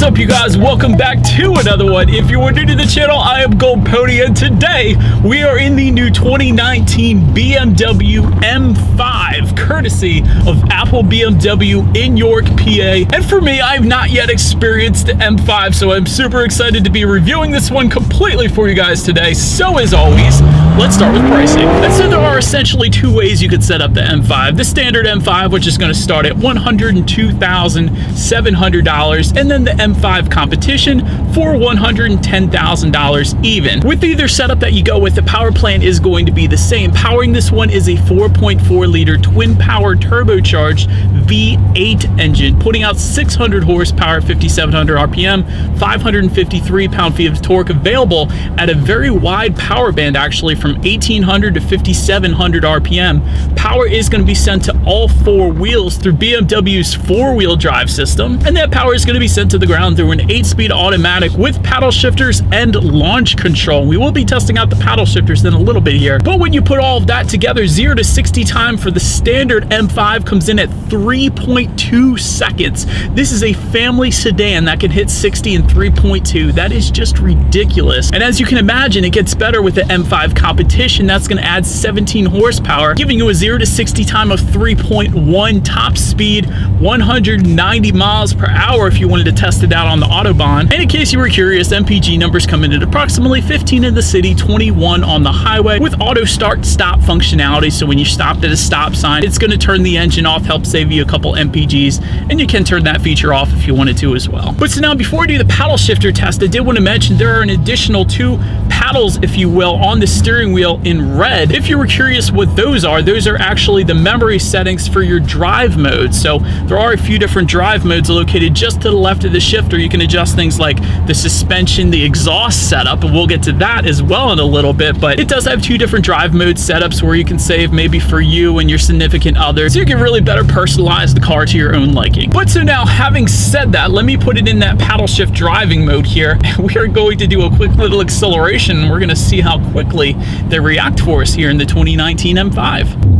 up, you guys? Welcome back to another one. If you are new to the channel, I am Gold Pony, and today we are in the new 2019 BMW M5, courtesy of Apple BMW in York, PA. And for me, I've not yet experienced the M5, so I'm super excited to be reviewing this one completely for you guys today. So as always, let's start with pricing. And so there are essentially two ways you could set up the M5. The standard M5, which is going to start at $102,700, and then the M5 competition for $110,000 even. With either setup that you go with, the power plant is going to be the same. Powering this one is a 4.4 liter twin power turbocharged V8 engine, putting out 600 horsepower, 5,700 RPM, 553 pound-feet of torque, available at a very wide power band, actually from 1,800 to 5,700 RPM. Power is going to be sent to all four wheels through BMW's four-wheel drive system, and that power is going to be sent to the ground through an 8-speed automatic with paddle shifters and launch control. We will be testing out the paddle shifters in a little bit here, but when you put all of that together, 0 to 60 time for the standard M5 comes in at 3.2 seconds. This is a family sedan that can hit 60 in 3.2. That is just ridiculous. And as you can imagine, it gets better with the M5 competition. That's going to add 17 horsepower, giving you a 0 to 60 time of 3.1, top speed 190 miles per hour if you wanted to test it out on the Autobahn. And in case you were curious, MPG numbers come in at approximately 15 in the city, 21 on the highway, with auto start stop functionality. So when you stopped at a stop sign, it's going to turn the engine off, help save you a couple MPGs, and you can turn that feature off if you wanted to as well. But so now, before I do the paddle shifter test, I did want to mention there are an additional 2 paddles, if you will, on the steering wheel in red. If you were curious what those are actually the memory settings for your drive mode. So there are a few different drive modes located just to the left of the shifter. You can adjust things like the suspension, the exhaust setup, and we'll get to that as well in a little bit. But it does have 2 different drive mode setups where you can save maybe for you and your significant other, so you can really better personalize the car to your own liking. But so now, having said that, let me put it in that paddle shift driving mode here. We are going to do a quick little acceleration, and we're going to see how quickly they react for us here in the 2019 M5.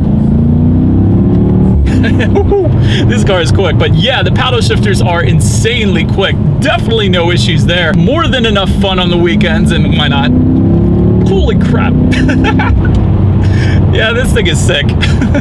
This car is quick, but yeah, the paddle shifters are insanely quick. Definitely no issues there. More than enough fun on the weekends, and why not? Holy crap. Yeah, this thing is sick.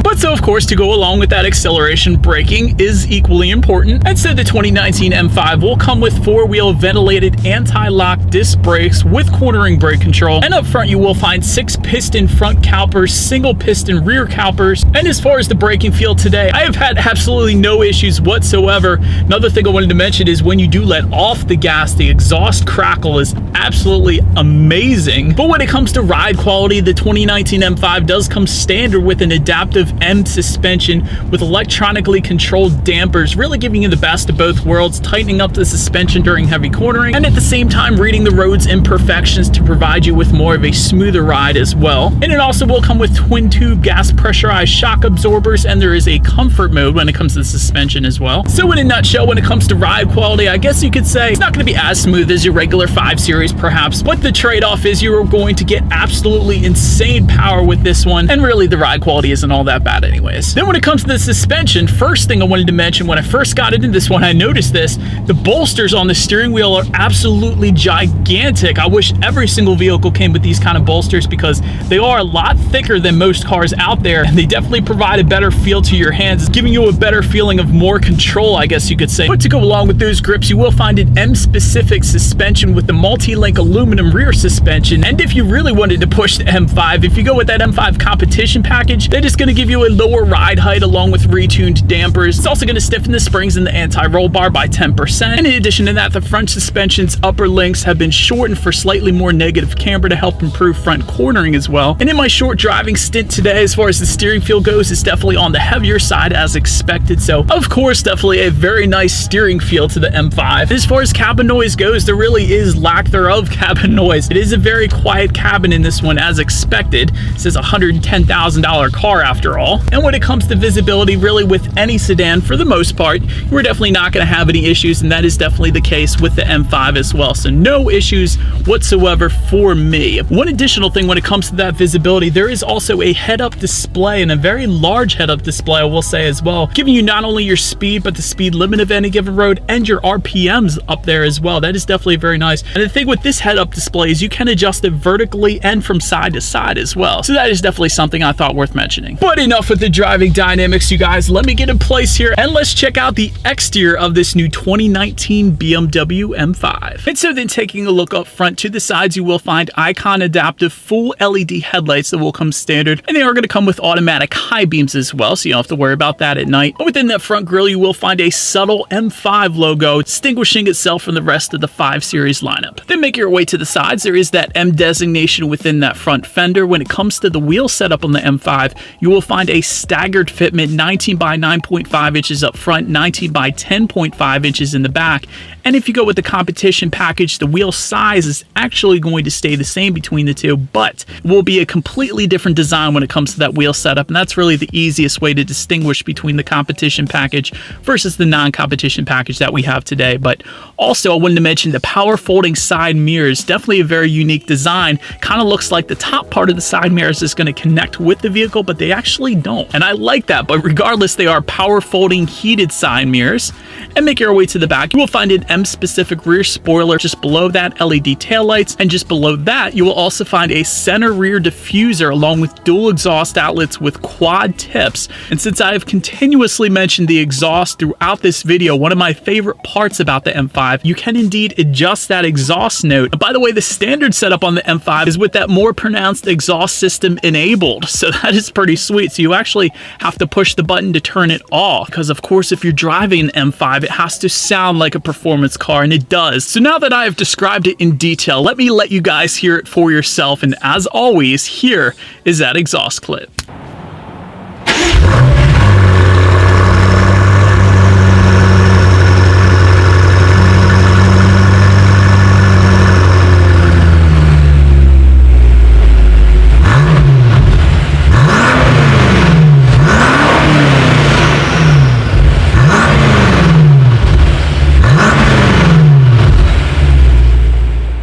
But so, of course, to go along with that acceleration, braking is equally important. And so the 2019 M5 will come with 4-wheel ventilated anti-lock disc brakes with cornering brake control. And up front, you will find 6-piston front calipers, single-piston rear calipers. And as far as the braking feel today, I have had absolutely no issues whatsoever. Another thing I wanted to mention is when you do let off the gas, the exhaust crackle is absolutely amazing. But when it comes to ride quality, the 2019 M5 does come standard with an adaptive M suspension with electronically controlled dampers, really giving you the best of both worlds, tightening up the suspension during heavy cornering, and at the same time reading the road's imperfections to provide you with more of a smoother ride as well. And it also will come with twin-tube gas pressurized shock absorbers, and there is a comfort mode when it comes to the suspension as well. So in a nutshell, when it comes to ride quality, I guess you could say it's not going to be as smooth as your regular 5 Series perhaps, but the trade-off is you are going to get absolutely insane power with this one, and really the ride quality isn't all that bad anyways. Then when it comes to the suspension, first thing I wanted to mention, when I first got into this one, I noticed this: the bolsters on the steering wheel are absolutely gigantic. I wish every single vehicle came with these kind of bolsters, because they are a lot thicker than most cars out there, and they definitely provide a better feel to your hands, giving you a better feeling of more control, I guess you could say. But to go along with those grips, you will find an M-specific suspension with the multi-link aluminum rear suspension. And if you really wanted to push the M5, if you go with that M5 competition package, that is going to give you a lower ride height along with retuned dampers. It's also going to stiffen the springs in the anti-roll bar by 10%. And in addition to that, the front suspension's upper links have been shortened for slightly more negative camber to help improve front cornering as well. And in my short driving stint today, as far as the steering feel goes, it's definitely on the heavier side as expected. So of course, definitely a very nice steering feel to the M5. As far as cabin noise goes, there really is lack thereof cabin noise. It is a very quiet cabin in this one as expected. It says 110 $110,000 car after all. And when it comes to visibility, really with any sedan, for the most part, we're definitely not going to have any issues, and that is definitely the case with the M5 as well. So no issues whatsoever for me. One additional thing when it comes to that visibility, there is also a head-up display, and a very large head-up display, I will say as well, giving you not only your speed, but the speed limit of any given road and your RPMs up there as well. That is definitely very nice. And the thing with this head-up display is you can adjust it vertically and from side to side as well. So that is definitely something I thought worth mentioning. But enough with the driving dynamics, you guys. Let me get in place here and let's check out the exterior of this new 2019 BMW M5. And so then taking a look up front, to the sides, you will find icon adaptive full LED headlights that will come standard, and they are going to come with automatic high beams as well, so you don't have to worry about that at night. But within that front grille, you will find a subtle M5 logo distinguishing itself from the rest of the 5 Series lineup. Then make your way to the sides. There is that M designation within that front fender. When it comes to the wheel setup on the M5, you will find a staggered fitment, 19 by 9.5 inches up front, 19 by 10.5 inches in the back. And if you go with the competition package, the wheel size is actually going to stay the same between the two, but will be a completely different design when it comes to that wheel setup. And that's really the easiest way to distinguish between the competition package versus the non-competition package that we have today. But also, I wanted to mention the power folding side mirrors, definitely a very unique design. Kind of looks like the top part of the side mirrors is going to connect with the vehicle, but they actually don't. And I like that, but regardless, they are power folding heated side mirrors. And make your way to the back, you will find an M-specific rear spoiler just below that, LED taillights, and just below that, you will also find a center rear diffuser along with dual exhaust outlets with quad tips. And since I have continuously mentioned the exhaust throughout this video, one of my favorite parts about the M5, you can indeed adjust that exhaust note. And by the way, the standard setup on the M5 is with that more pronounced exhaust system enabled, so that is pretty sweet. So you actually have to push the button to turn it off, because of course if you're driving an M5, it has to sound like a performance car, and it does. So now that I have described it in detail, let me let you guys hear it for yourself, and as always, here is that exhaust clip.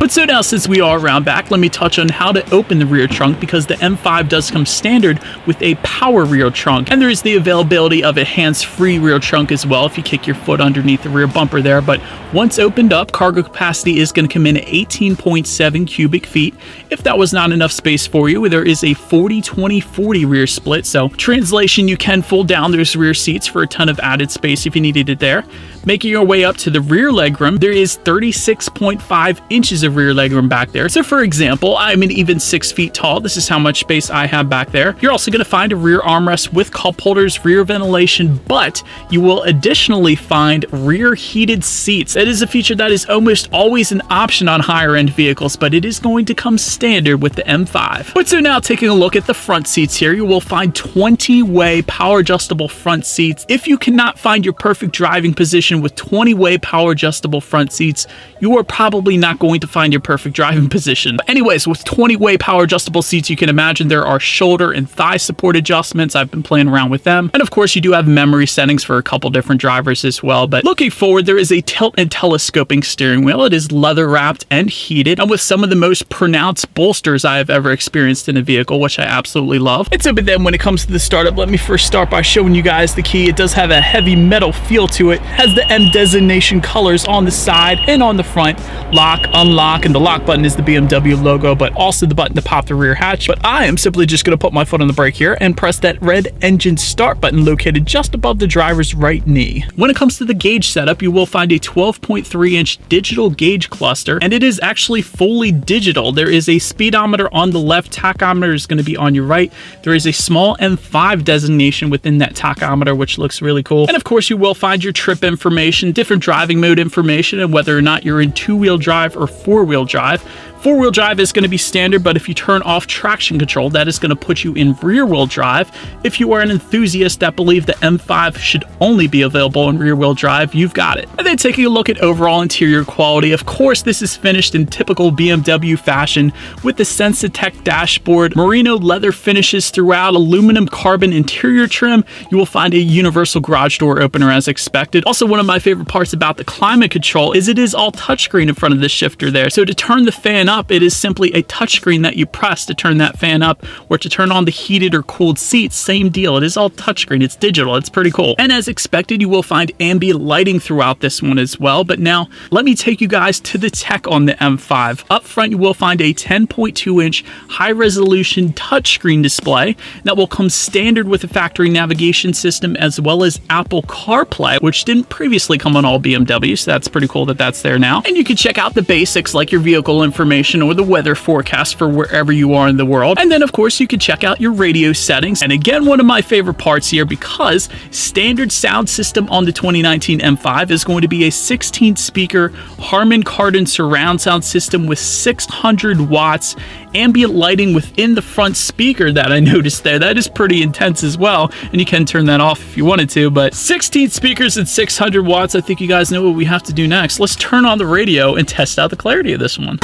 So now, since we are around back, let me touch on how to open the rear trunk, because the M5 does come standard with a power rear trunk, and there is the availability of a hands-free rear trunk as well if you kick your foot underneath the rear bumper there. But once opened up, cargo capacity is going to come in at 18.7 cubic feet. If that was not enough space for you, there is a 40-20-40 rear split. So translation, you can fold down those rear seats for a ton of added space if you needed it there. Making your way up to the rear legroom, there is 36.5 inches of rear legroom back there. So for example, I'm an even 6 feet tall. This is how much space I have back there. You're also going to find a rear armrest with cup holders, rear ventilation, but you will additionally find rear heated seats. That is a feature that is almost always an option on higher end vehicles, but it is going to come standard with the M5. But so now taking a look at the front seats here, you will find 20-way power adjustable front seats. If you cannot find your perfect driving position with 20-way power adjustable front seats, you are probably not going to find your perfect driving position. But anyways, with 20-way power adjustable seats, you can imagine there are shoulder and thigh support adjustments. I've been playing around with them. And of course, you do have memory settings for a couple different drivers as well. But looking forward, there is a tilt and telescoping steering wheel. It is leather wrapped and heated, and with some of the most pronounced bolsters I have ever experienced in a vehicle, which I absolutely love. And so, but then when it comes to the startup, let me first start by showing you guys the key. It does have a heavy metal feel to it. Has the M designation colors on the side and on the front. Lock, unlock, and the lock button is the BMW logo, but also the button to pop the rear hatch. But I am simply just going to put my foot on the brake here and press that red engine start button located just above the driver's right knee. When it comes to the gauge setup, you will find a 12.3-inch digital gauge cluster, and it is actually fully digital. There is a speedometer on the left, tachometer is going to be on your right. There is a small M5 designation within that tachometer, which looks really cool. And of course, you will find your trip information, different driving mode information, and whether or not you're in two-wheel drive or four-wheel four-wheel drive. Four-wheel drive is going to be standard, but if you turn off traction control, that is going to put you in rear-wheel drive. If you are an enthusiast that believe the M5 should only be available in rear-wheel drive, you've got it. And then taking a look at overall interior quality, of course, this is finished in typical BMW fashion with the Sensitech dashboard, merino leather finishes throughout, aluminum carbon interior trim. You will find a universal garage door opener as expected. Also, one of my favorite parts about the climate control is it is all touchscreen in front of the shifter there. So to turn the fan up, it is simply a touchscreen that you press to turn that fan up, or to turn on the heated or cooled seats, same deal. It is all touchscreen. It's digital. It's pretty cool. And as expected, you will find ambient lighting throughout this one as well. But now let me take you guys to the tech on the M5. Up front, you will find a 10.2-inch high-resolution touchscreen display that will come standard with a factory navigation system as well as Apple CarPlay, which didn't previously come on all BMWs. So that's pretty cool that that's there now. And you can check out the basics like your vehicle information or the weather forecast for wherever you are in the world. And then, of course, you can check out your radio settings. And again, one of my favorite parts here, because standard sound system on the 2019 M5 is going to be a 16-speaker Harman Kardon surround sound system with 600 watts, ambient lighting within the front speaker that I noticed there. That is pretty intense as well, and you can turn that off if you wanted to, but 16 speakers and 600 watts, I think you guys know what we have to do next. Let's turn on the radio and test out the clarity of this one.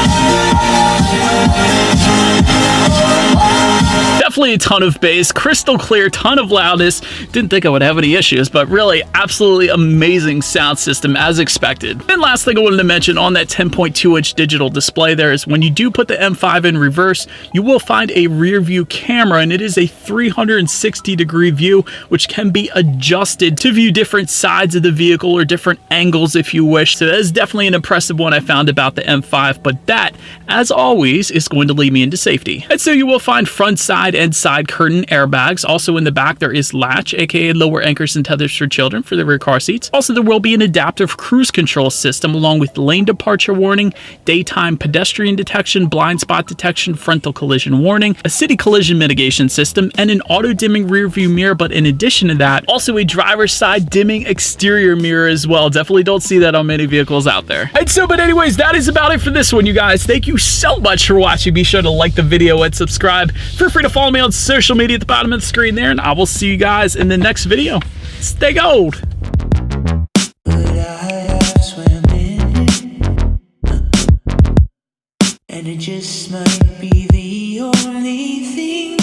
Definitely a ton of bass, crystal clear, ton of loudness. Didn't think I would have any issues, but really absolutely amazing sound system as expected. And last thing I wanted to mention on that 10.2-inch digital display there is when you do put the M5 in reverse, you will find a rear view camera, and it is a 360-degree view, which can be adjusted to view different sides of the vehicle or different angles if you wish. So that is definitely an impressive one I found about the M5, but that, as always, is going to lead me into safety. And so you will find front, side, and side curtain airbags. Also in the back, there is latch, aka lower anchors and tethers for children for the rear car seats. Also, there will be an adaptive cruise control system along with lane departure warning, daytime pedestrian detection, blind spot detection, frontal collision warning, a city collision mitigation system, and an auto dimming rear view mirror. But in addition to that, also a driver's side dimming exterior mirror as well. Definitely don't see that on many vehicles out there. And so, but anyways, that is about it for this one, you guys. Thank you so much for watching. Be sure to like the video and subscribe. Feel free to follow me on social media at the bottom of the screen there, and I will see you guys in the next video. Stay gold. And it just might be the only thing